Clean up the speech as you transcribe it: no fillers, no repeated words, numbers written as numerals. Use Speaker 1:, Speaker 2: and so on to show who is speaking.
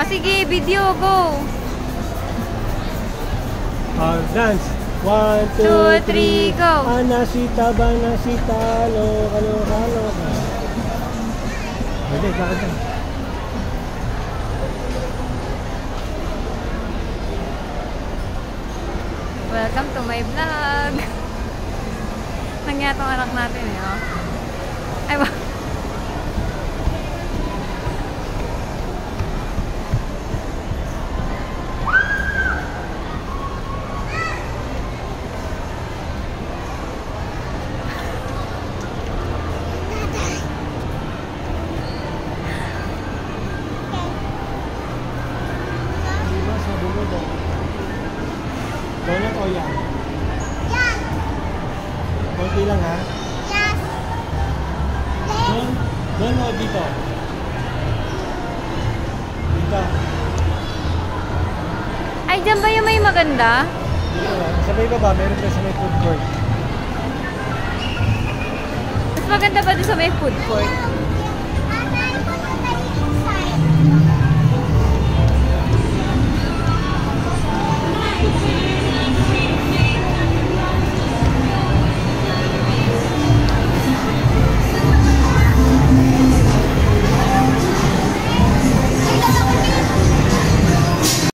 Speaker 1: O sige, video, go!
Speaker 2: Dance. 1, 2, 3,
Speaker 1: go!
Speaker 2: Anasita, banasita, loka, loka, loka. Hindi, bakit na?
Speaker 1: Welcome to my vlog! Nangyari itong anak natin eh, oh. Ay ba?
Speaker 2: Donut o yan? Yan! Konti lang ha?
Speaker 1: Yes!
Speaker 2: Doon o dito? Dito.
Speaker 1: Ay, dyan ba yung may maganda?
Speaker 2: Dito lang. Sa may baba, meron tayo sa may food court.
Speaker 1: Mas maganda ba doon sa may food court?